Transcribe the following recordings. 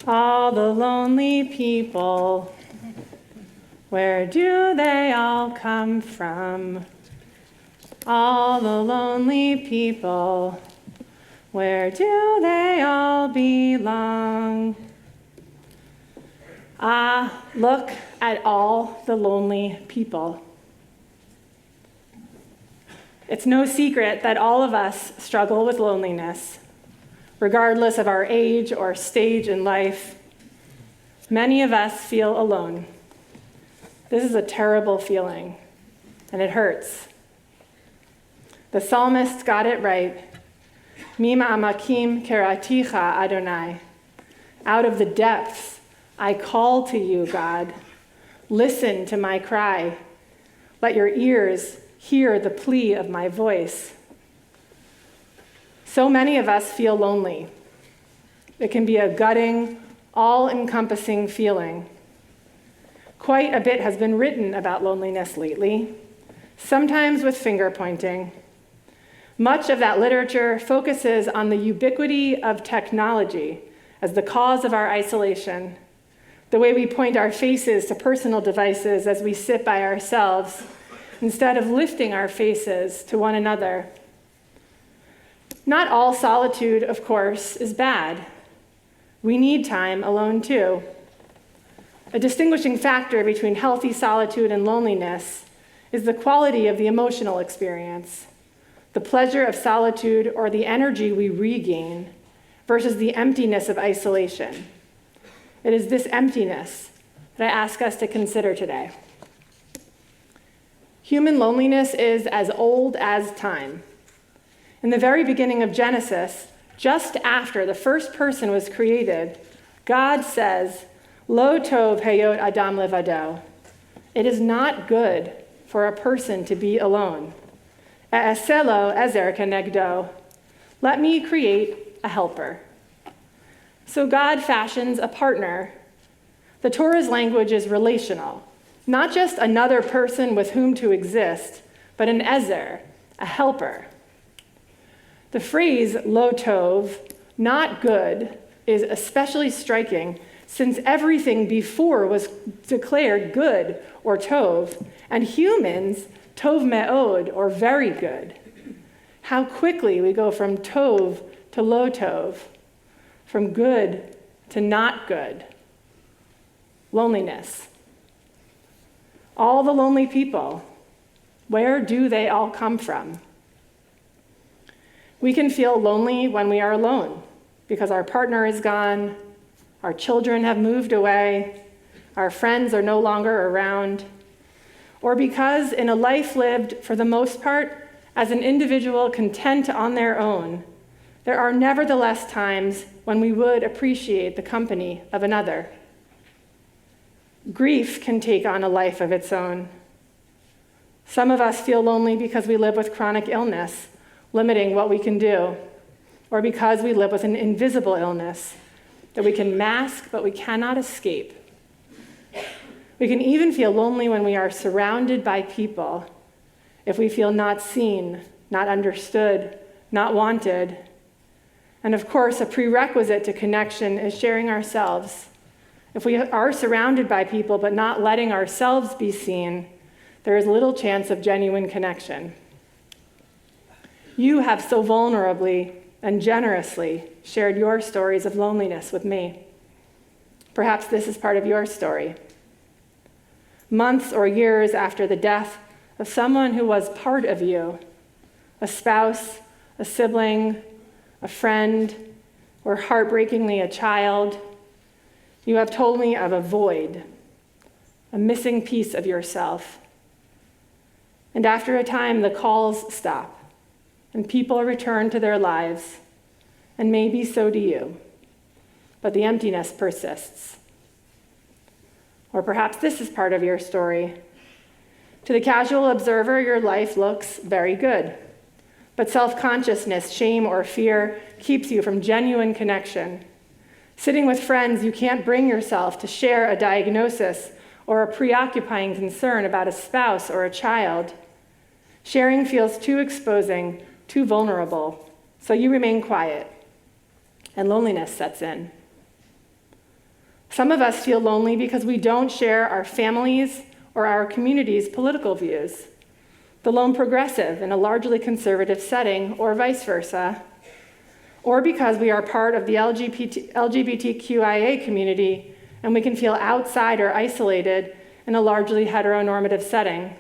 All the lonely people, where do they all come from? All the lonely people, where do they all belong? Ah, look at all the lonely people. It's no secret that all of us struggle with loneliness, regardless of our age or stage in life. Many of us feel alone. This is a terrible feeling, and it hurts. The psalmist got it right. Mima amakim keraticha Adonai. Out of the depths, I call to you, God. Listen to my cry. Let your ears hear the plea of my voice. So many of us feel lonely. It can be a gutting, all-encompassing feeling. Quite a bit has been written about loneliness lately, sometimes with finger-pointing. Much of that literature focuses on the ubiquity of technology as the cause of our isolation, the way we point our faces to personal devices as we sit by ourselves, instead of lifting our faces to one another. Not all solitude, of course, is bad. We need time alone too. A distinguishing factor between healthy solitude and loneliness is the quality of the emotional experience, the pleasure of solitude or the energy we regain versus the emptiness of isolation. It is this emptiness that I ask us to consider today. Human loneliness is as old as time. In the very beginning of Genesis, just after the first person was created, God says, Lo tov heyot adam levado. It is not good for a person to be alone. E'eselo ezer kenegdo. Let me create a helper. So God fashions a partner. The Torah's language is relational. Not just another person with whom to exist, but an ezer, a helper. The phrase lo tov, not good, is especially striking since everything before was declared good or tov, and humans, tov me'od, or very good. How quickly we go from tov to lo tov, from good to not good. Loneliness. All the lonely people, where do they all come from? We can feel lonely when we are alone because our partner is gone, our children have moved away, our friends are no longer around, or because in a life lived, for the most part, as an individual content on their own, there are nevertheless times when we would appreciate the company of another. Grief can take on a life of its own. Some of us feel lonely because we live with chronic illness, limiting what we can do, or because we live with an invisible illness that we can mask but we cannot escape. We can even feel lonely when we are surrounded by people, if we feel not seen, not understood, not wanted. And of course, a prerequisite to connection is sharing ourselves. If we are surrounded by people but not letting ourselves be seen, there is little chance of genuine connection. You have so vulnerably and generously shared your stories of loneliness with me. Perhaps this is part of your story. Months or years after the death of someone who was part of you, a spouse, a sibling, a friend, or heartbreakingly a child, you have told me of a void, a missing piece of yourself. And after a time, the calls stop, and people return to their lives, and maybe so do you. But the emptiness persists. Or perhaps this is part of your story. To the casual observer, your life looks very good. But self-consciousness, shame, or fear keeps you from genuine connection. Sitting with friends, you can't bring yourself to share a diagnosis or a preoccupying concern about a spouse or a child. Sharing feels too exposing, too vulnerable, so you remain quiet, and loneliness sets in. Some of us feel lonely because we don't share our families' or our community's political views. The lone progressive in a largely conservative setting, or vice versa. Or because we are part of the LGBTQIA community and we can feel outside or isolated in a largely heteronormative setting.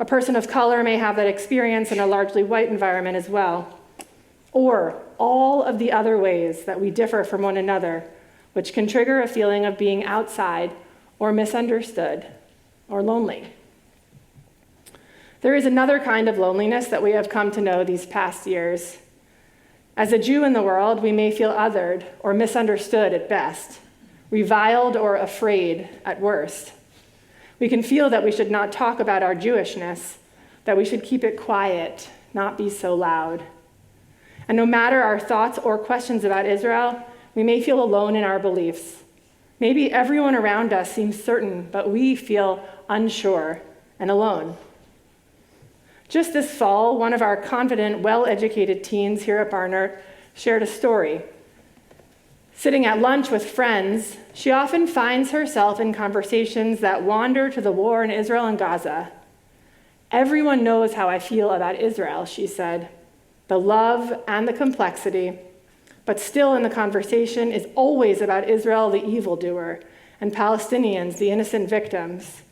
A person of color may have that experience in a largely white environment as well. Or all of the other ways that we differ from one another, which can trigger a feeling of being outside or misunderstood or lonely. There is another kind of loneliness that we have come to know these past years. As a Jew in the world, we may feel othered or misunderstood at best, reviled or afraid at worst. We can feel that we should not talk about our Jewishness, that we should keep it quiet, not be so loud. And no matter our thoughts or questions about Israel, we may feel alone in our beliefs. Maybe everyone around us seems certain, but we feel unsure and alone. Just this fall, one of our confident, well-educated teens here at Barnert shared a story. Sitting at lunch with friends, she often finds herself in conversations that wander to the war in Israel and Gaza. Everyone knows how I feel about Israel, she said, the love and the complexity, but still in the conversation is always about Israel, the evildoer, and Palestinians, the innocent victims,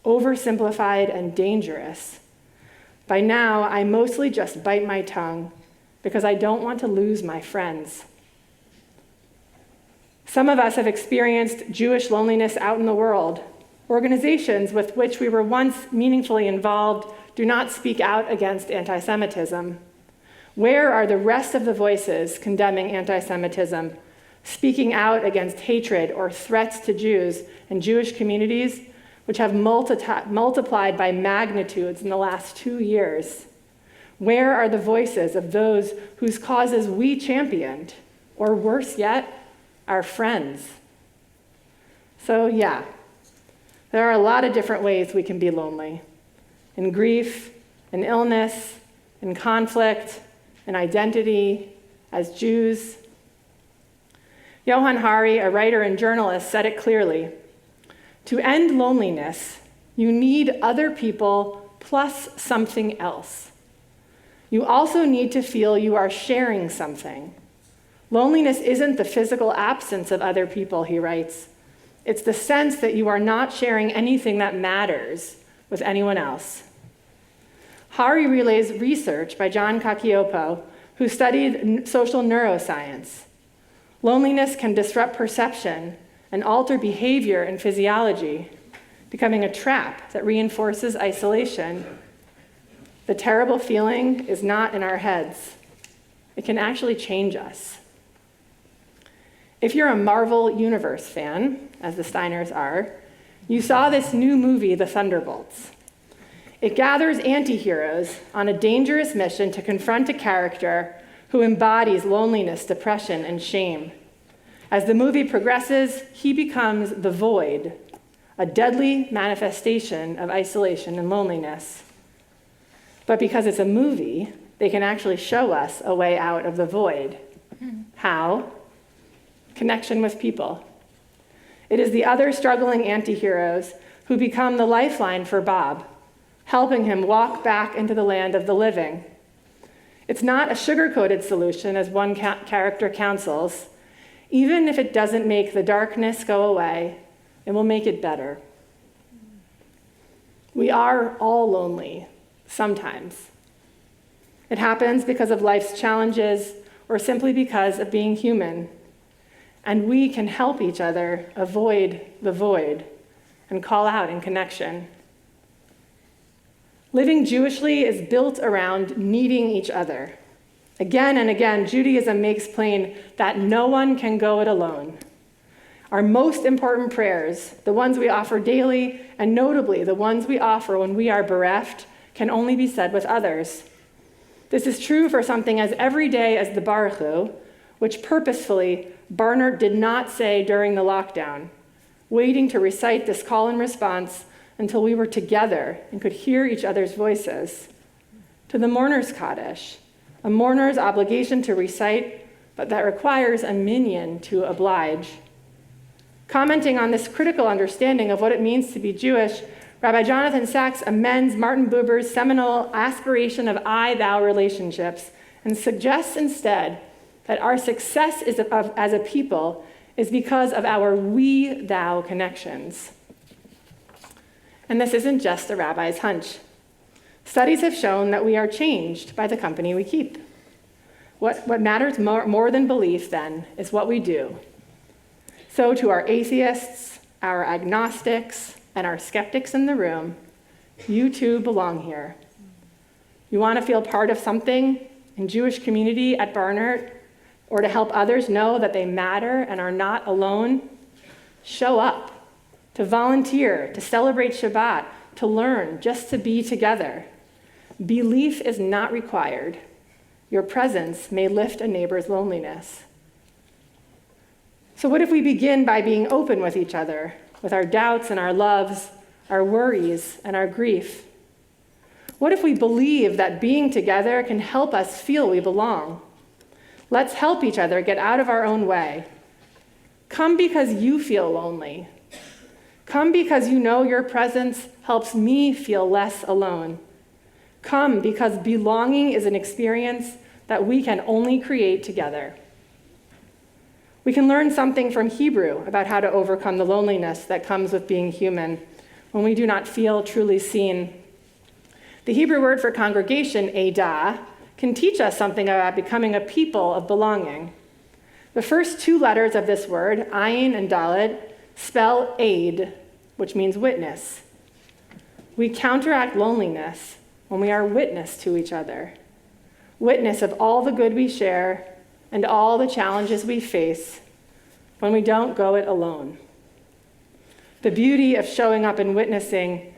oversimplified and dangerous. By now, I mostly just bite my tongue because I don't want to lose my friends. Some of us have experienced Jewish loneliness out in the world. Organizations with which we were once meaningfully involved do not speak out against anti-Semitism. Where are the rest of the voices condemning anti-Semitism, speaking out against hatred or threats to Jews and Jewish communities, which have multiplied by magnitudes in the last 2 years? Where are the voices of those whose causes we championed, or worse yet, our friends? So yeah, there are a lot of different ways we can be lonely. In grief, in illness, in conflict, in identity, as Jews. Johann Hari, a writer and journalist, said it clearly. To end loneliness, you need other people plus something else. You also need to feel you are sharing something. Loneliness isn't the physical absence of other people, he writes. It's the sense that you are not sharing anything that matters with anyone else. Hari relays research by John Cacioppo, who studied social neuroscience. Loneliness can disrupt perception and alter behavior and physiology, becoming a trap that reinforces isolation. The terrible feeling is not in our heads. It can actually change us. If you're a Marvel Universe fan, as the Steiners are, you saw this new movie, The Thunderbolts. It gathers anti-heroes on a dangerous mission to confront a character who embodies loneliness, depression, and shame. As the movie progresses, he becomes the void, a deadly manifestation of isolation and loneliness. But because it's a movie, they can actually show us a way out of the void. How? Connection with people. It is the other struggling anti-heroes who become the lifeline for Bob, helping him walk back into the land of the living. It's not a sugar-coated solution, as one character counsels. Even if it doesn't make the darkness go away, it will make it better. We are all lonely, sometimes. It happens because of life's challenges or simply because of being human. And we can help each other avoid the void and call out in connection. Living Jewishly is built around needing each other. Again and again, Judaism makes plain that no one can go it alone. Our most important prayers, the ones we offer daily, and notably the ones we offer when we are bereft, can only be said with others. This is true for something as everyday as the Baruch Hu, which purposefully Barnert did not say during the lockdown, waiting to recite this call and response until we were together and could hear each other's voices. To the mourner's Kaddish, a mourner's obligation to recite, but that requires a minyan to oblige. Commenting on this critical understanding of what it means to be Jewish, Rabbi Jonathan Sacks amends Martin Buber's seminal aspiration of I-thou relationships and suggests instead that our success as a people is because of our we-thou connections. And this isn't just a rabbi's hunch. Studies have shown that we are changed by the company we keep. What matters more than belief, then, is what we do. So to our atheists, our agnostics, and our skeptics in the room, you too belong here. You want to feel part of something in Jewish community at Barnert, or to help others know that they matter and are not alone? Show up, to volunteer, to celebrate Shabbat, to learn, just to be together. Belief is not required. Your presence may lift a neighbor's loneliness. So what if we begin by being open with each other, with our doubts and our loves, our worries and our grief? What if we believe that being together can help us feel we belong? Let's help each other get out of our own way. Come because you feel lonely. Come because you know your presence helps me feel less alone. Come because belonging is an experience that we can only create together. We can learn something from Hebrew about how to overcome the loneliness that comes with being human when we do not feel truly seen. The Hebrew word for congregation, edah, can teach us something about becoming a people of belonging. The first two letters of this word, ayin and dalet, spell aid, which means witness. We counteract loneliness when we are witness to each other, witness of all the good we share and all the challenges we face when we don't go it alone. The beauty of showing up and witnessing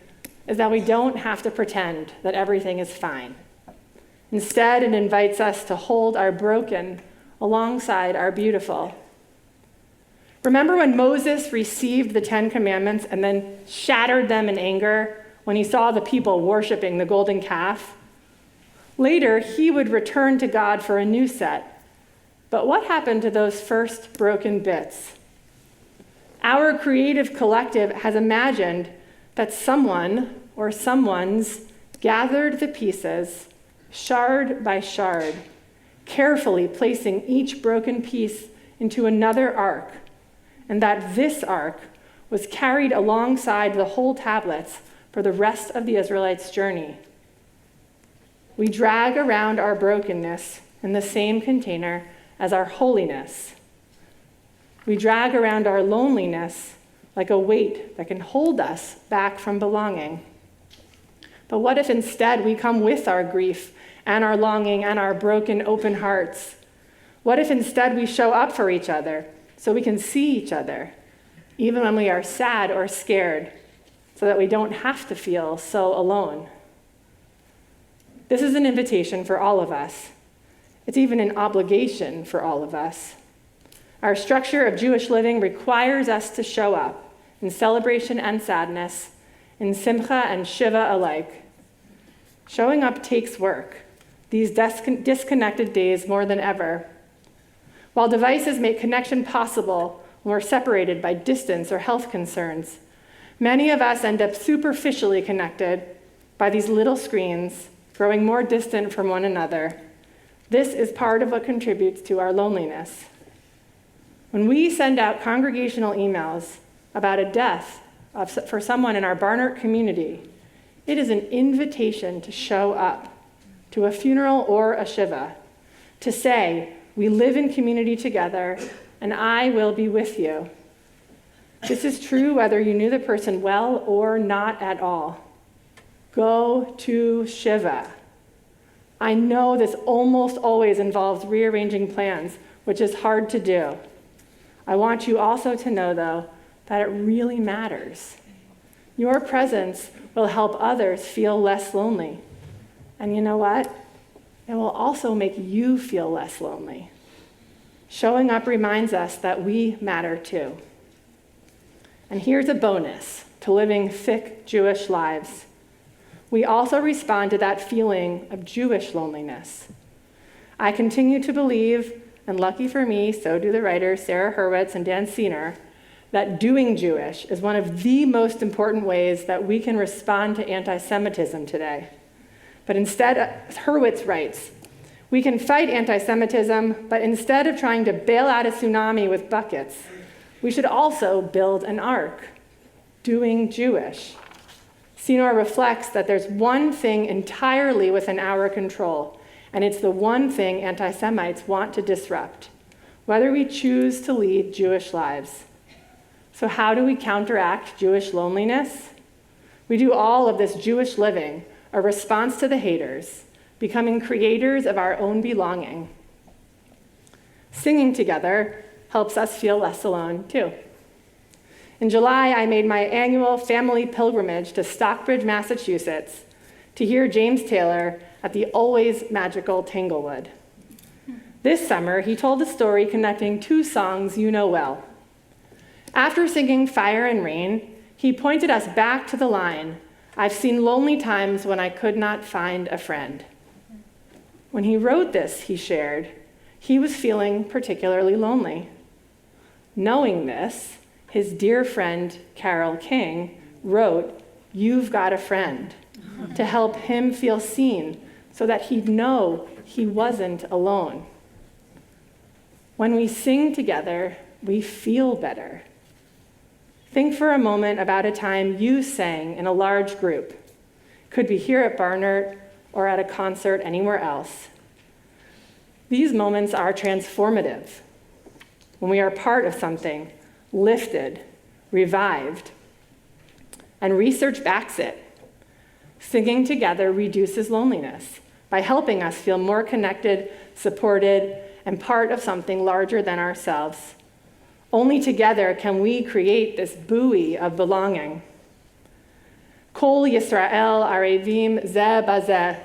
is that we don't have to pretend that everything is fine. Instead, it invites us to hold our broken alongside our beautiful. Remember when Moses received the 10 Commandments and then shattered them in anger when he saw the people worshiping the golden calf? Later, he would return to God for a new set. But what happened to those first broken bits? Our creative collective has imagined that someone or someones gathered the pieces, shard by shard, carefully placing each broken piece into another ark, and that this ark was carried alongside the whole tablets for the rest of the Israelites' journey. We drag around our brokenness in the same container as our holiness. We drag around our loneliness like a weight that can hold us back from belonging. But what if instead we come with our grief and our longing and our broken, open hearts? What if instead we show up for each other so we can see each other, even when we are sad or scared, so that we don't have to feel so alone? This is an invitation for all of us. It's even an obligation for all of us. Our structure of Jewish living requires us to show up in celebration and sadness, in simcha and shiva alike. Showing up takes work, these disconnected days more than ever. While devices make connection possible when we're separated by distance or health concerns, many of us end up superficially connected by these little screens, growing more distant from one another. This is part of what contributes to our loneliness. When we send out congregational emails about a death for someone in our Barnert community, it is an invitation to show up to a funeral or a shiva, to say, we live in community together, and I will be with you. This is true whether you knew the person well or not at all. Go to shiva. I know this almost always involves rearranging plans, which is hard to do. I want you also to know, though, that it really matters. Your presence will help others feel less lonely. And you know what? It will also make you feel less lonely. Showing up reminds us that we matter too. And here's a bonus to living thick Jewish lives. We also respond to that feeling of Jewish loneliness. I continue to believe, and lucky for me, so do the writers Sarah Hurwitz and Dan Steiner, that doing Jewish is one of the most important ways that we can respond to anti-Semitism today. But instead, Hurwitz writes, we can fight anti-Semitism, but instead of trying to bail out a tsunami with buckets, we should also build an ark, doing Jewish. Steiner reflects that there's one thing entirely within our control, and it's the one thing anti-Semites want to disrupt, whether we choose to lead Jewish lives. So how do we counteract Jewish loneliness? We do all of this Jewish living, a response to the haters, becoming creators of our own belonging. Singing together helps us feel less alone, too. In July, I made my annual family pilgrimage to Stockbridge, Massachusetts, to hear James Taylor at the always magical Tanglewood. This summer, he told a story connecting two songs you know well. After singing Fire and Rain, he pointed us back to the line, I've seen lonely times when I could not find a friend. When he wrote this, he shared, he was feeling particularly lonely. Knowing this, his dear friend, Carole King, wrote, You've Got a Friend, to help him feel seen so that he'd know he wasn't alone. When we sing together, we feel better. Think for a moment about a time you sang in a large group. Could be here at Barnert or at a concert anywhere else. These moments are transformative. When we are part of something, lifted, revived. And research backs it. Singing together reduces loneliness by helping us feel more connected, supported, and part of something larger than ourselves. Only together can we create this buoy of belonging. Kol Yisrael Arevim Zeh Bazeh.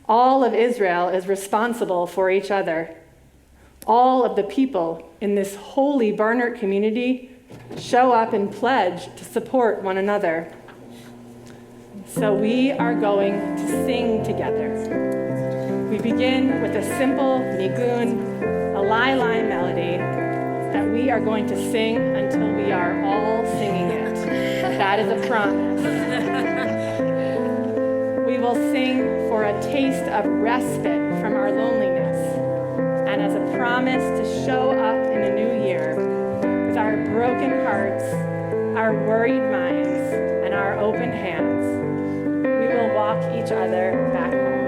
All of Israel is responsible for each other. All of the people in this holy Barnert community show up and pledge to support one another. So we are going to sing together. We begin with a simple nigun, a line melody, that we are going to sing until we are all singing it. That is a promise. We will sing for a taste of respite from our loneliness and as a promise to show up in the new year with our broken hearts, our worried minds, and our open hands. We will walk each other back home.